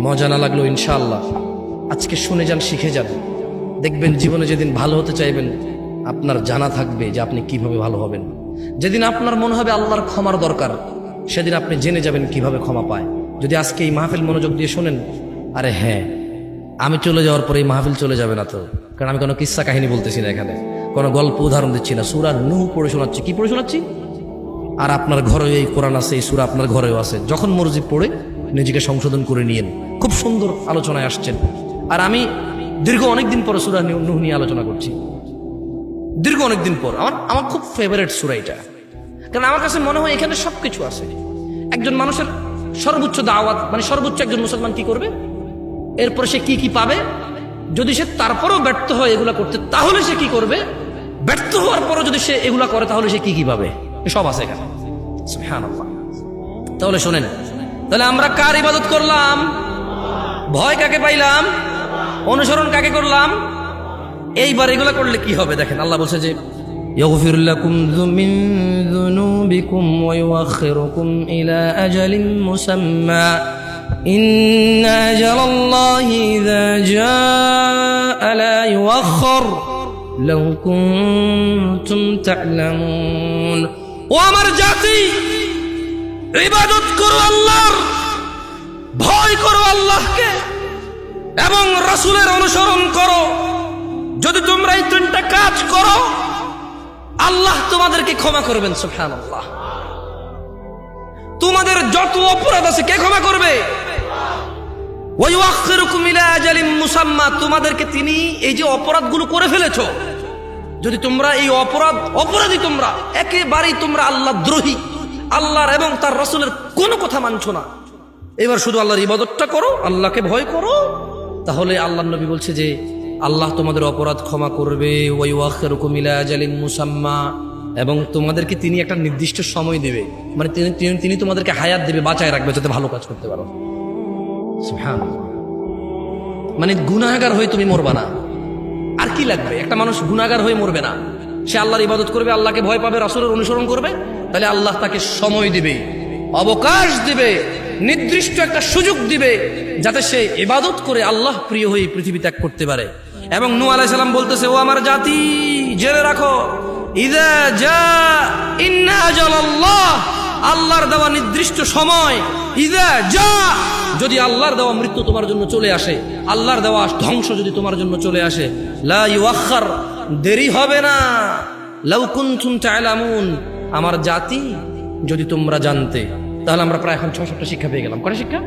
মজা না লাগলো ইনশাআল্লাহ আজকে শুনে যান, শিখে যান। দেখবেন জীবনে যেদিন ভালো হতে চাইবেন আপনার জানা থাকবে যে আপনি কিভাবে ভালো হবেন। যেদিন আপনার মনে হবে আল্লাহর ক্ষমার দরকার, সেদিন আপনি জেনে যাবেন কিভাবে ক্ষমা পায়। যদি আজকে এই মাহফিল মনোযোগ দিয়ে শোনেন, আরে হ্যাঁ, আমি চলে যাওয়ার পরে এই মাহফিল চলে যাবে না তো, কারণ আমি কোনো কিস্সা কাহিনী বলতেছি না, এখানে কোনো গল্প উদাহরণ দিচ্ছি না, সূরা নূহ পড়ে শোনাচ্ছি। কি পড়ে শোনাচ্ছি? আর আপনার ঘরে এই কোরআন আছে, এই সূরা আপনার ঘরেও আছে, যখন মর্জি পড়ে নিজেকে সংশোধন করে নিয়েন। খুব সুন্দর আলোচনায় আসছেন। আর আমি দীর্ঘ অনেকদিন পর সূরা নূহ নিয়ে আলোচনা করছি, দীর্ঘ অনেকদিন পর। আমার খুব ফেভারিট সূরা এটা, কারণ আমার কাছে মনে হয় এখানে সবকিছু আছে। একজন মানুষের সর্বোচ্চ দাওয়াত, মানে সর্বোচ্চ একজন মুসলমান কি করবে, এরপরে সে কি কি পাবে, যদি সে তারপরেও ব্যর্থ হয় এগুলা করতে, তাহলে সে কি করবে, ব্যর্থ হওয়ার পরও যদি সে এগুলা করে তাহলে সে কি কি পাবে, সব আছে এখানে। সুবহানাল্লাহ। তাহলে শোনেন, তাহলে আমরা কার ইবাদত করলাম? ভয় কাকে পাইলাম? অনুসরণ কাকে করলাম? এইবার এগুলা করলে কি হবে দেখেন, আল্লাহ বলছে যে يغفر لكم من ذنوبكم ويؤخركم إلى أجل مسمى إن أجل الله إذا جاء لا يؤخر لو كنتم تعلمون। ও আমার জাতি, ইবাদত করো আল্লাহর, ভয় করো আল্লাহকে এবং রাসূলের অনুসরণ করো। যদি তোমরা এই তিনটা কাজ করো, আল্লাহ তোমাদেরকে ক্ষমা করবেন। সুবহানাল্লাহ। তোমাদের যত অপরাধ আছে কে ক্ষমা করবে? ওয়া ইউআখিরুকুম ইলা আজালিম মুসাম্মা। তোমাদেরকে তিনি এই যে অপরাধগুলো করে ফেলেছো, যদি তোমরা এই অপরাধী, তোমরা একেবারেই তোমরা আল্লাহ দ্রোহী, আল্লাহর এবং তার রাসূলের কোনো কথা মানছো না, এবার শুধু আল্লাহর ইবাদতটা করো, আল্লাহকে ভয় করো, তাহলে আল্লাহর নবী বলছে যে আল্লাহ তোমাদের অপরাধ ক্ষমা করবে। ওয়া ইউআখিরুকুম ইলা আজালিম মুসাম্মা, এবং তোমাদেরকে তিনি একটা নির্দিষ্ট সময় দেবে, মানে তিনি তোমাদেরকে হায়াত দেবে, বাঁচায় রাখবে যাতে ভালো কাজ করতে পারো। সুবহানাল্লাহ। মানে গুনাহগার হয়ে তুমি মরবা না। আর কি লাগবে? একটা মানুষ গুনাহগার হয়ে মরবে না, সে আল্লাহর ইবাদত করবে, আল্লাহকে ভয় পাবে, রাসূলের অনুসরণ করবে, তাহলে আল্লাহ তাকে সময় দিবে, অবকাশ দিবে, নির্দিষ্ট একটা সুযোগ দিবে যাতে সে ইবাদত করে আল্লাহ প্রিয় হয়ে পৃথিবী ত্যাগ করতে পারে। এবং নূহ আলাইহিস সালাম বলতেছে, ও আমার জাতি, জেনে রাখো, ইযা জা ইন্না আজালাল্লাহ, আল্লাহর দেওয়া নির্দিষ্ট সময়, ইযা জা, যদি আল্লাহর দেওয়া মৃত্যু তোমার জন্য চলে আসে, আল্লাহর দেওয়া ধ্বংস যদি তোমার জন্য চলে আসে, লা ইউআখার, দেরি হবে না। লাউ কুনতুম তা'লামুন, আমার জাতি যদি তোমরা জানতে। তাহলে আমরা প্রায় এখন ৬-৭টা শিক্ষা পেয়ে গেলাম। কয়টা শিক্ষা?